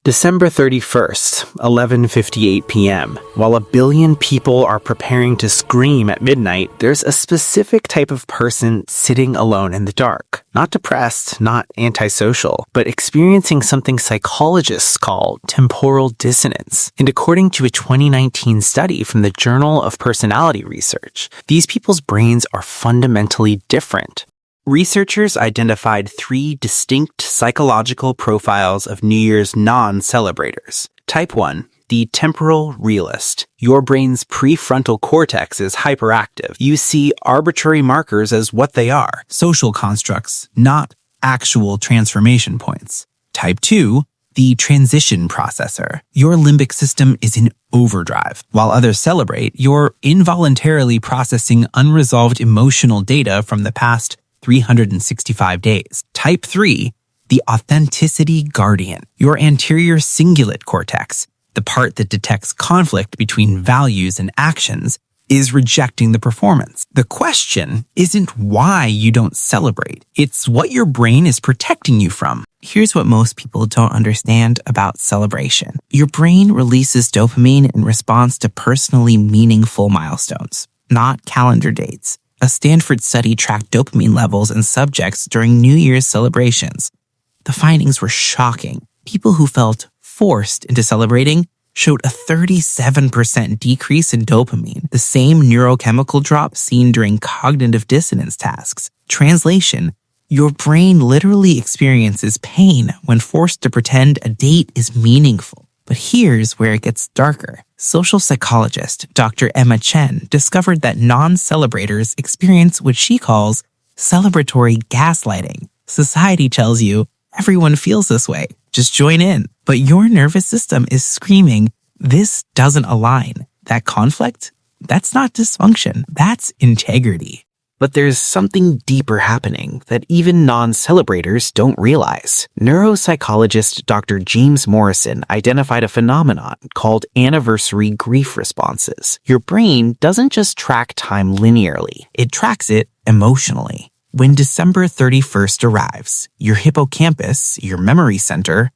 December 31st, 11:58 p.m. While a billion people are preparing to scream at midnight, there's a specific type of person sitting alone in the dark. Not depressed, not antisocial, but experiencing something psychologists call temporal dissonance. And according to a 2019 study from the Journal of Personality Research, these people's brains are fundamentally different. Researchers identified 3 distinct psychological profiles of New Year's non-celebrators. Type 1, the temporal realist. Your brain's prefrontal cortex is hyperactive. You see arbitrary markers as what they are, social constructs, not actual transformation points. Type 2, the transition processor. Your limbic system is in overdrive. While others celebrate, you're involuntarily processing unresolved emotional data from the past 365 days. Type 3, the authenticity guardian. Your anterior cingulate cortex, the part that detects conflict between values and actions, is rejecting the performance. The question isn't why you don't celebrate. It's what your brain is protecting you from. Here's what most people don't understand about celebration. Your brain releases dopamine in response to personally meaningful milestones, not calendar dates. A Stanford study tracked dopamine levels in subjects during New Year's celebrations. The findings were shocking. People who felt forced into celebrating showed a 37% decrease in dopamine, the same neurochemical drop seen during cognitive dissonance tasks. Translation: your brain literally experiences pain when forced to pretend a date is meaningful. But here's where it gets darker. Social psychologist Dr. Emma Chen discovered that non-celebrators experience what she calls celebratory gaslighting. Society tells you, everyone feels this way, just join in. But your nervous system is screaming, this doesn't align. That conflict? That's not dysfunction, that's integrity. But there's something deeper happening that even non-celebrators don't realize. Neuropsychologist Dr. James Morrison identified a phenomenon called anniversary grief responses. Your brain doesn't just track time linearly, it tracks it emotionally. When December 31st arrives, your hippocampus, your memory center,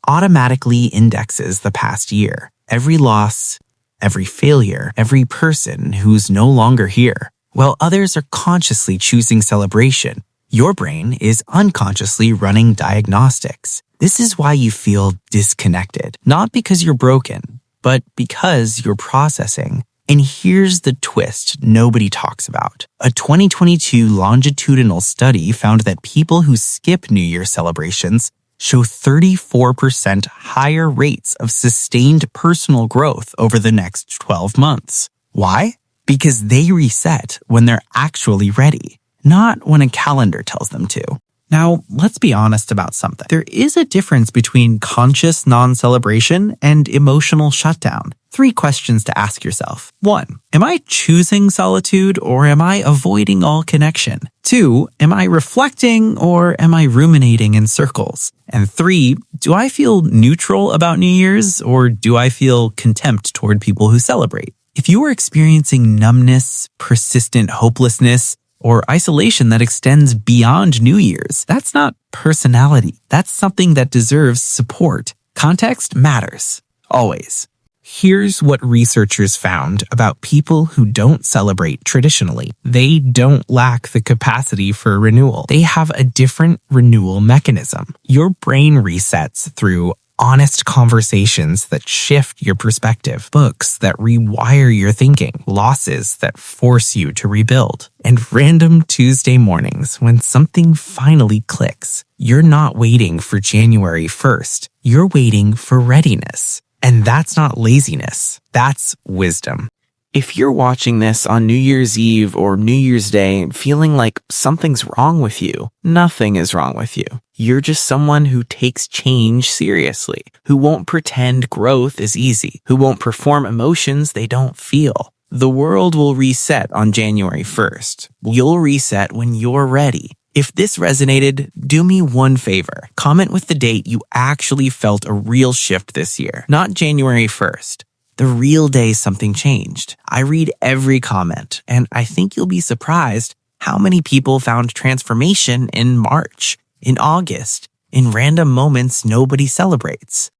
automatically indexes the past year. Every loss, every failure, every person who's no longer here. While others are consciously choosing celebration, your brain is unconsciously running diagnostics. This is why you feel disconnected, not because you're broken, but because you're processing. And here's the twist nobody talks about. A 2022 longitudinal study found that people who skip New Year celebrations show 34% higher rates of sustained personal growth over the next 12 months. Why? Because they reset when they're actually ready, not when a calendar tells them to. Now, let's be honest about something. There is a difference between conscious non-celebration and emotional shutdown. 3 questions to ask yourself. 1, am I choosing solitude or am I avoiding all connection? 2, am I reflecting or am I ruminating in circles? And 3, do I feel neutral about New Year's or do I feel contempt toward people who celebrate? If you are experiencing numbness, persistent hopelessness, or isolation that extends beyond New Year's, that's not personality. That's something that deserves support. Context matters. Always. Here's what researchers found about people who don't celebrate traditionally. They don't lack the capacity for renewal. They have a different renewal mechanism. Your brain resets through honest conversations that shift your perspective, books that rewire your thinking, losses that force you to rebuild, and random Tuesday mornings when something finally clicks. You're not waiting for January 1st. You're waiting for readiness. And that's not laziness. That's wisdom. If you're watching this on New Year's Eve or New Year's Day feeling like something's wrong with you, nothing is wrong with you. You're just someone who takes change seriously, who won't pretend growth is easy, who won't perform emotions they don't feel. The world will reset on January 1st. You'll reset when you're ready. If this resonated, do me one favor. Comment with the date you actually felt a real shift this year, not January 1st. The real day something changed. I read every comment, and I think you'll be surprised how many people found transformation in March, in August, in random moments nobody celebrates.